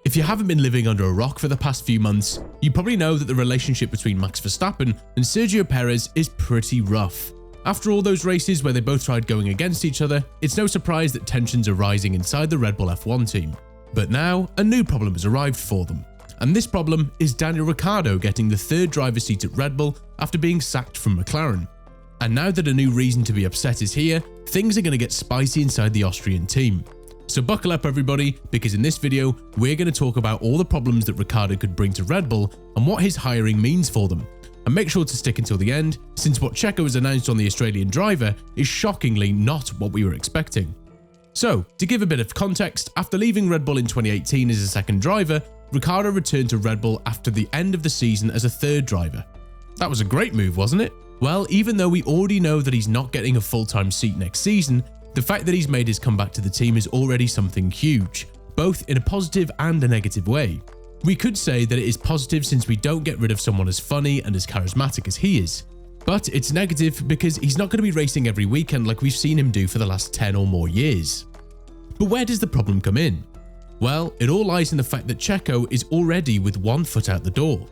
If you haven't been living under a rock for the past few months, you probably know that the relationship between Max Verstappen and Sergio Perez is pretty rough. After all those races where they both tried going against each other, it's no surprise that tensions are rising inside the Red Bull F1 team. But now, a new problem has arrived for them. And this problem is Daniel Ricciardo getting the third driver's seat at Red Bull after being sacked from McLaren. And now that a new reason to be upset is here, things are going to get spicy inside the Austrian team. So buckle up everybody, because in this video, we're going to talk about all the problems that Ricciardo could bring to Red Bull and what his hiring means for them. And make sure to stick until the end, since what Checo has announced on the Australian driver is shockingly not what we were expecting. So, to give a bit of context, after leaving Red Bull in 2018 as a second driver, Ricciardo returned to Red Bull after the end of the season as a third driver. That was a great move, wasn't it? Well, even though we already know that he's not getting a full-time seat next season, the fact that he's made his comeback to the team is already something huge, both in a positive and a negative way. We could say that it is positive since we don't get rid of someone as funny and as charismatic as he is. But it's negative because he's not going to be racing every weekend like we've seen him do for the last 10 or more years. But where does the problem come in? Well, it all lies in the fact that Checo is already with one foot out the door.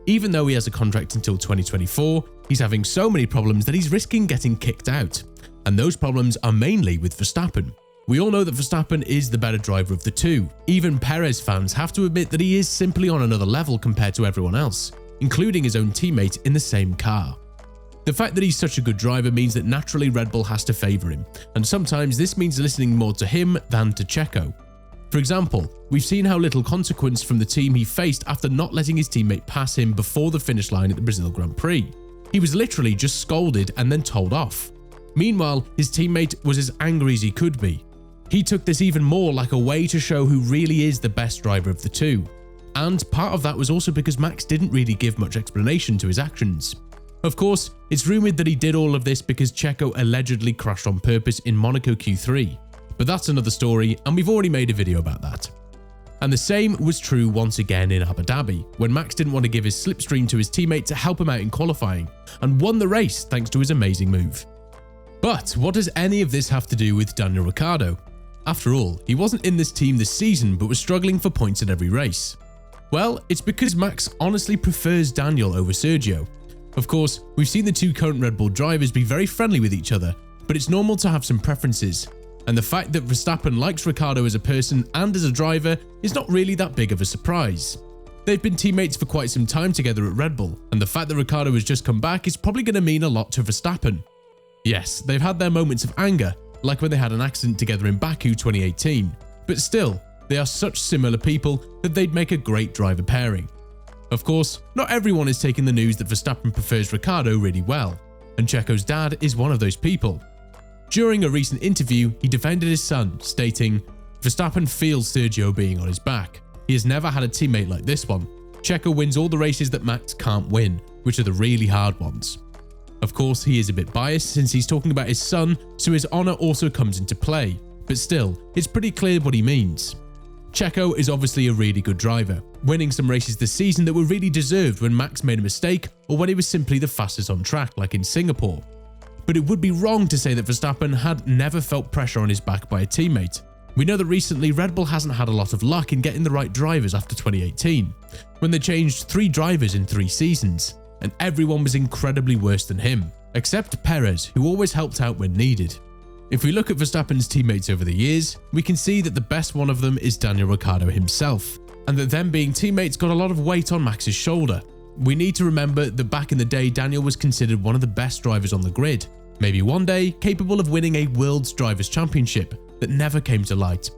Even though he has a contract until 2024, he's having so many problems that he's risking getting kicked out. And those problems are mainly with Verstappen. We all know that Verstappen is the better driver of the two. Even Perez fans have to admit that he is simply on another level compared to everyone else, including his own teammate in the same car. The fact that he's such a good driver means that naturally Red Bull has to favour him, and sometimes this means listening more to him than to Checo. For example, we've seen how little consequence from the team he faced after not letting his teammate pass him before the finish line at the Brazil Grand Prix. He was literally just scolded and then told off. Meanwhile, his teammate was as angry as he could be. He took this even more like a way to show who really is the best driver of the two. And part of that was also because Max didn't really give much explanation to his actions. Of course, it's rumoured that he did all of this because Checo allegedly crashed on purpose in Monaco Q3. But that's another story, and we've already made a video about that. And the same was true once again in Abu Dhabi, when Max didn't want to give his slipstream to his teammate to help him out in qualifying, and won the race thanks to his amazing move. But what does any of this have to do with Daniel Ricciardo? After all, he wasn't in this team this season but was struggling for points at every race. Well, it's because Max honestly prefers Daniel over Sergio. Of course, we've seen the two current Red Bull drivers be very friendly with each other, but it's normal to have some preferences. And the fact that Verstappen likes Ricciardo as a person and as a driver is not really that big of a surprise. They've been teammates for quite some time together at Red Bull, and the fact that Ricciardo has just come back is probably going to mean a lot to Verstappen. Yes, they've had their moments of anger, like when they had an accident together in Baku 2018, but still, they are such similar people that they'd make a great driver pairing. Of course, not everyone is taking the news that Verstappen prefers Ricciardo really well, and Checo's dad is one of those people. During a recent interview, he defended his son, stating, "Verstappen feels Sergio being on his back. He has never had a teammate like this one. Checo wins all the races that Max can't win, which are the really hard ones." Of course, he is a bit biased since he's talking about his son, so his honour also comes into play, but still, it's pretty clear what he means. Checo is obviously a really good driver, winning some races this season that were really deserved when Max made a mistake or when he was simply the fastest on track, like in Singapore. But it would be wrong to say that Verstappen had never felt pressure on his back by a teammate. We know that recently Red Bull hasn't had a lot of luck in getting the right drivers after 2018, when they changed 3 drivers in 3 seasons, and everyone was incredibly worse than him, except Perez, who always helped out when needed. If we look at Verstappen's teammates over the years, we can see that the best one of them is Daniel Ricciardo himself, and that them being teammates got a lot of weight on Max's shoulder. We need to remember that back in the day, Daniel was considered one of the best drivers on the grid, maybe one day capable of winning a World's Drivers' Championship that never came to light.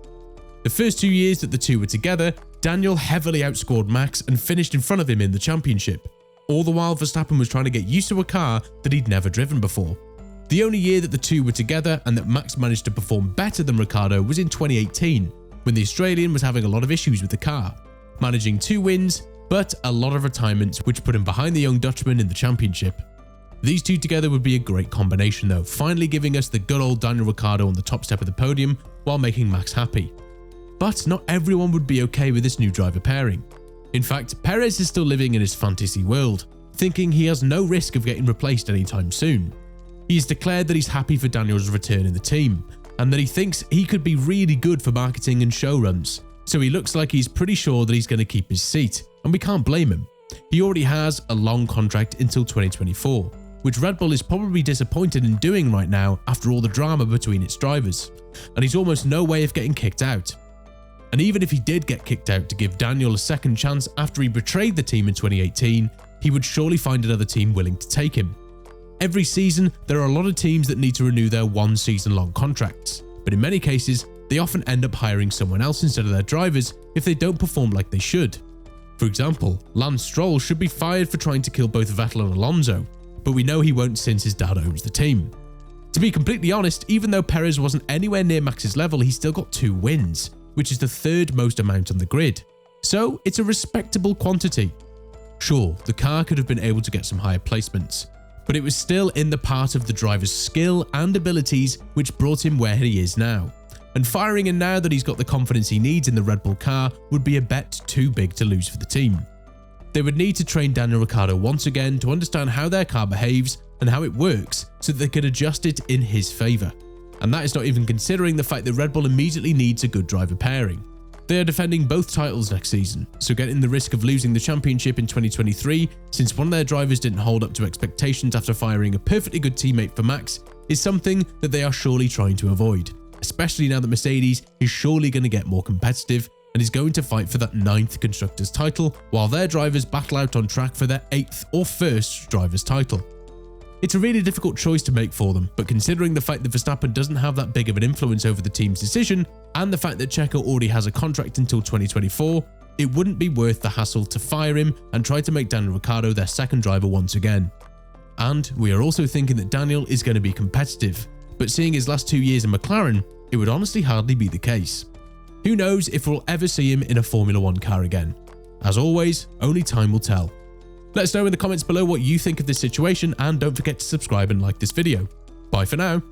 The first 2 years that the two were together, Daniel heavily outscored Max and finished in front of him in the championship. All the while Verstappen was trying to get used to a car that he'd never driven before. The only year that the two were together and that Max managed to perform better than Ricciardo was in 2018, when the Australian was having a lot of issues with the car, managing 2 wins, but a lot of retirements which put him behind the young Dutchman in the championship. These two together would be a great combination though, finally giving us the good old Daniel Ricciardo on the top step of the podium while making Max happy. But not everyone would be okay with this new driver pairing. In fact, Perez is still living in his fantasy world, thinking he has no risk of getting replaced anytime soon. He has declared that he's happy for Daniel's return in the team, and that he thinks he could be really good for marketing and show runs, So he looks like he's pretty sure that he's going to keep his seat, and we can't blame him. He already has a long contract until 2024, which Red Bull is probably disappointed in doing right now after all the drama between its drivers, and he's almost no way of getting kicked out. And even if he did get kicked out to give Daniel a second chance after he betrayed the team in 2018, he would surely find another team willing to take him. Every season, there are a lot of teams that need to renew their one-season-long contracts, but in many cases, they often end up hiring someone else instead of their drivers if they don't perform like they should. For example, Lance Stroll should be fired for trying to kill both Vettel and Alonso, but we know he won't since his dad owns the team. To be completely honest, even though Perez wasn't anywhere near Max's level, he still got 2 wins, which is the 3rd most amount on the grid. So it's a respectable quantity. Sure, the car could have been able to get some higher placements, but it was still in the part of the driver's skill and abilities which brought him where he is now. And firing him now that he's got the confidence he needs in the Red Bull car would be a bet too big to lose for the team. They would need to train Daniel Ricciardo once again to understand how their car behaves and how it works so that they could adjust it in his favour. And that is not even considering the fact that Red Bull immediately needs a good driver pairing. They are defending both titles next season, so getting the risk of losing the championship in 2023 since one of their drivers didn't hold up to expectations after firing a perfectly good teammate for Max is something that they are surely trying to avoid, especially now that Mercedes is surely going to get more competitive and is going to fight for that 9th Constructors title while their drivers battle out on track for their 8th or 1st Drivers title. It's a really difficult choice to make for them, but considering the fact that Verstappen doesn't have that big of an influence over the team's decision, and the fact that Checo already has a contract until 2024, it wouldn't be worth the hassle to fire him and try to make Daniel Ricciardo their second driver once again. And we are also thinking that Daniel is going to be competitive, but seeing his last 2 years in McLaren, it would honestly hardly be the case. Who knows if we'll ever see him in a Formula 1 car again. As always, only time will tell. Let us know in the comments below what you think of this situation, and don't forget to subscribe and like this video. Bye for now.